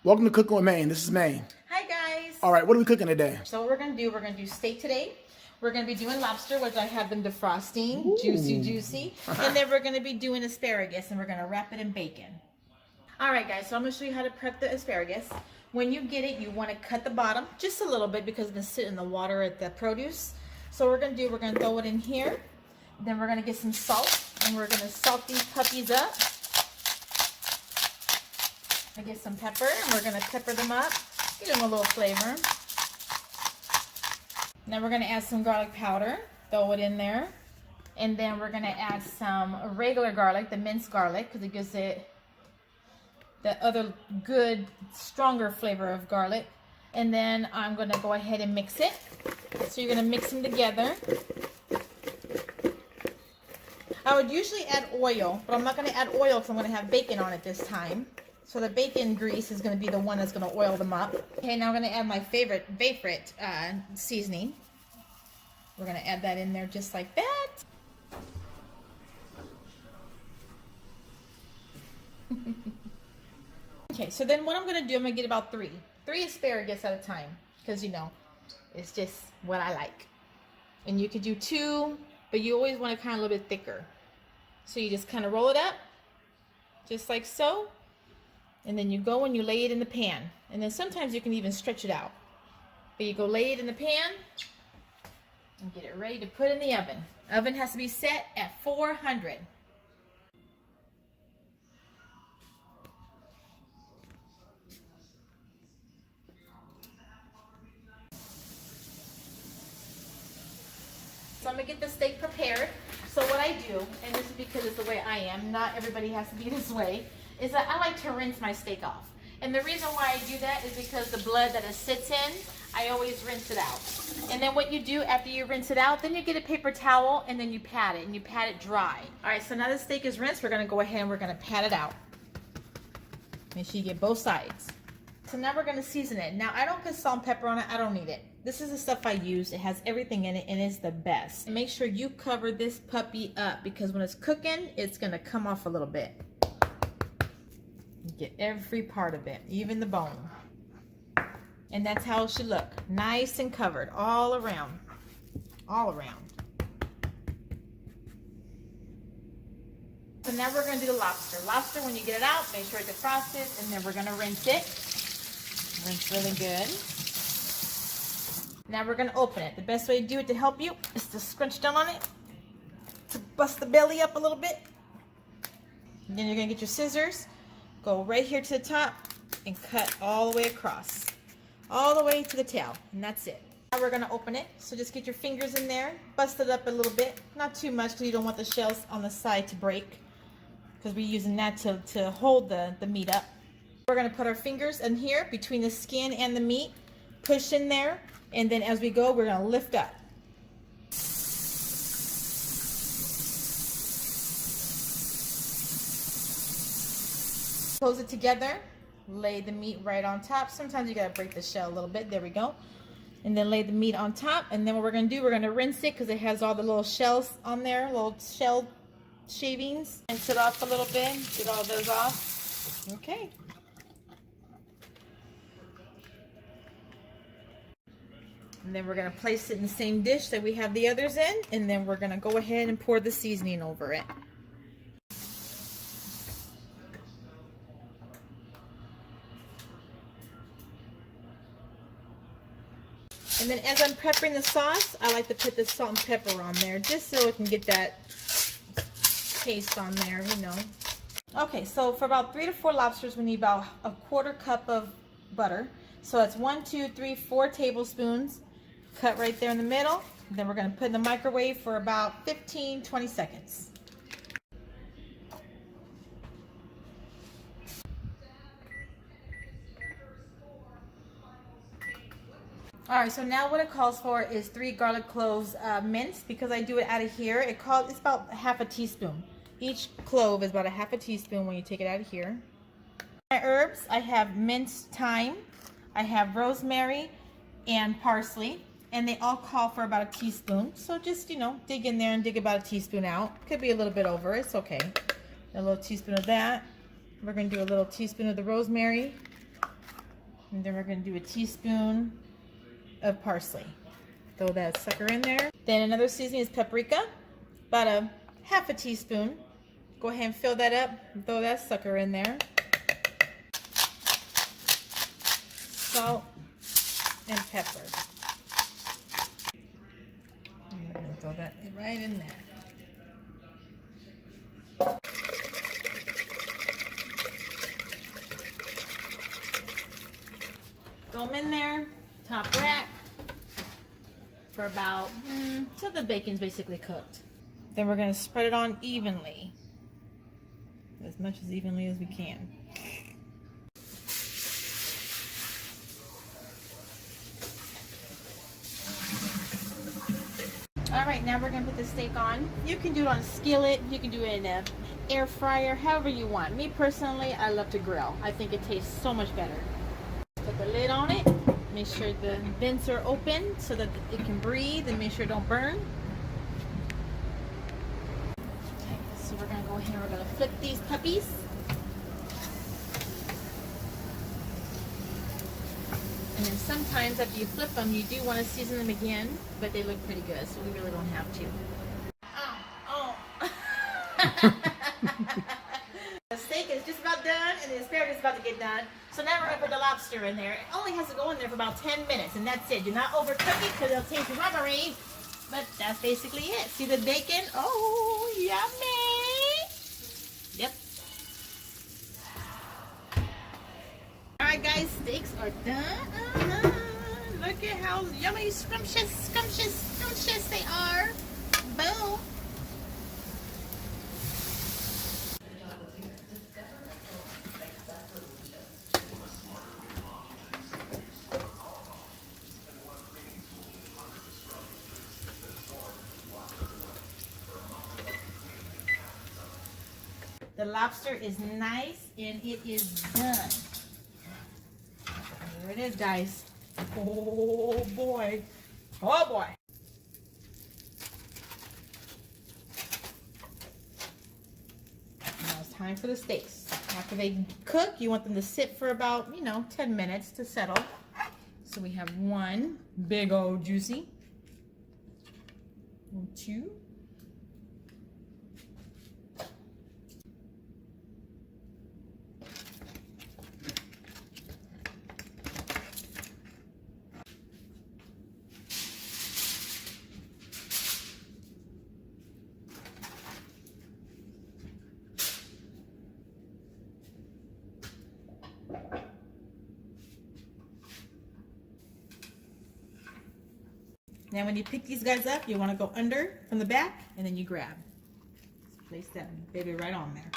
Welcome to Cooking with Maine. This is Maine. Hi guys. All right, what are we cooking today? So what we're gonna do steak today. We're gonna be doing lobster, which I have them defrosting, Ooh. juicy. And then we're gonna be doing asparagus, and we're gonna wrap it in bacon. All right, guys. So I'm gonna show you how to prep the asparagus. When you get it, you want to cut the bottom just a little bit because it's gonna sit in the water at the produce. So what we're gonna throw it in here. Then we're gonna get some salt, and we're gonna salt these puppies up. I get some pepper, and we're gonna pepper them up, give them a little flavor. Then we're gonna add some garlic powder, throw it in there. And then we're gonna add some regular garlic, the minced garlic, because it gives it the other good, stronger flavor of garlic. And then I'm gonna go ahead and mix it. So you're gonna mix them together. I would usually add oil, but I'm not gonna add oil because I'm gonna have bacon on it this time. So the bacon grease is going to be the one that's going to oil them up. Okay, now I'm going to add my favorite seasoning. We're going to add that in there just like that. Okay, so then what I'm going to do, I'm going to get about three asparagus at a time, because you know, it's just what I like. And you could do two, but you always want it kind of a little bit thicker. So you just kind of roll it up, just like so. And then you go and you lay it in the pan. And then sometimes you can even stretch it out. But you go lay it in the pan and get it ready to put in the oven. Oven has to be set at 400. So I'm gonna get the steak prepared. So what I do, and this is because it's the way I am, not everybody has to be this way, is that I like to rinse my steak off. And the reason why I do that is because the blood that it sits in, I always rinse it out. And then what you do after you rinse it out, then you get a paper towel and then you pat it, and you pat it dry. All right, so now the steak is rinsed, we're gonna go ahead and we're gonna pat it out. Make sure you get both sides. So now we're gonna season it. Now I don't put salt and pepper on it, I don't need it. This is the stuff I use. It has everything in it and it's the best. And make sure you cover this puppy up because when it's cooking, it's gonna come off a little bit. Get every part of it, even the bone. And that's how it should look. Nice and covered all around. All around. So now we're going to do the lobster. Lobster, when you get it out, make sure it's defrosted, and then we're going to rinse it. Rinse really good. Now we're going to open it. The best way to do it to help you is to scrunch down on it, to bust the belly up a little bit. And then you're going to get your scissors. Go right here to the top and cut all the way across, all the way to the tail, and that's it. Now we're gonna open it, so just get your fingers in there, bust it up a little bit, not too much because you don't want the shells on the side to break, because we're using that to hold the meat up. We're gonna put our fingers in here between the skin and the meat, push in there, and then as we go, we're gonna lift up. Close it together, lay the meat right on top. Sometimes you gotta break the shell a little bit, there we go. And then lay the meat on top, and then what we're gonna do, we're gonna rinse it because it has all the little shells on there, little shell shavings. Rinse it off a little bit, get all those off. Okay. And then we're gonna place it in the same dish that we have the others in, and then we're gonna go ahead and pour the seasoning over it. And then as I'm prepping the sauce, I like to put the salt and pepper on there just so it can get that taste on there, you know. Okay, so for about 3 to 4 lobsters, we need about a 1/4 cup of butter. So that's 1, 2, 3, 4 tablespoons. Cut right there in the middle. Then we're going to put in the microwave for about 15-20 seconds. All right, so now what it calls for is 3 garlic cloves minced. Because I do it out of here, it's about 1/2 teaspoon. Each clove is about 1/2 teaspoon when you take it out of here. My herbs, I have minced thyme, I have rosemary and parsley, and they all call for about 1 teaspoon. So just, you know, dig in there and dig about 1 teaspoon out. Could be a little bit over, it's okay. A little teaspoon of that. We're going to do a little teaspoon of the rosemary. And then we're going to do a teaspoon of parsley. Throw that sucker in there. Then another seasoning is paprika, about a half a teaspoon. Go ahead and fill that up and throw that sucker in there. Salt and pepper. And we're going to throw that right in there. Throw them in there, top rack, for about, till the bacon's basically cooked. Then we're going to spread it on evenly. As much as evenly as we can. Alright, now we're going to put the steak on. You can do it on a skillet, you can do it in an air fryer, however you want. Me personally, I love to grill. I think it tastes so much better. Put the lid on it. Make sure the vents are open so that it can breathe and make sure it don't burn. Okay, so we're going to go ahead and we're going to flip these puppies. And then sometimes after you flip them, you do want to season them again, but they look pretty good, so we really don't have to. The steak is just about done, and the asparagus is about to get done. So now we're going to put the lobster in there. It only has to go in there for about 10 minutes, and that's it. Do not overcook it because it'll taste rubbery, but that's basically it. See the bacon? Oh, yummy! Yep. Alright guys, steaks are done. Look at how yummy, scrumptious, scrumptious, scrumptious they are. Boom. The lobster is nice and it is done. There it is, guys. Oh boy. Oh boy. Now it's time for the steaks. After they cook, you want them to sit for about, 10 minutes to settle. So we have one big old juicy. 2. Now when you pick these guys up, you want to go under from the back and then you grab. Just place that baby right on there.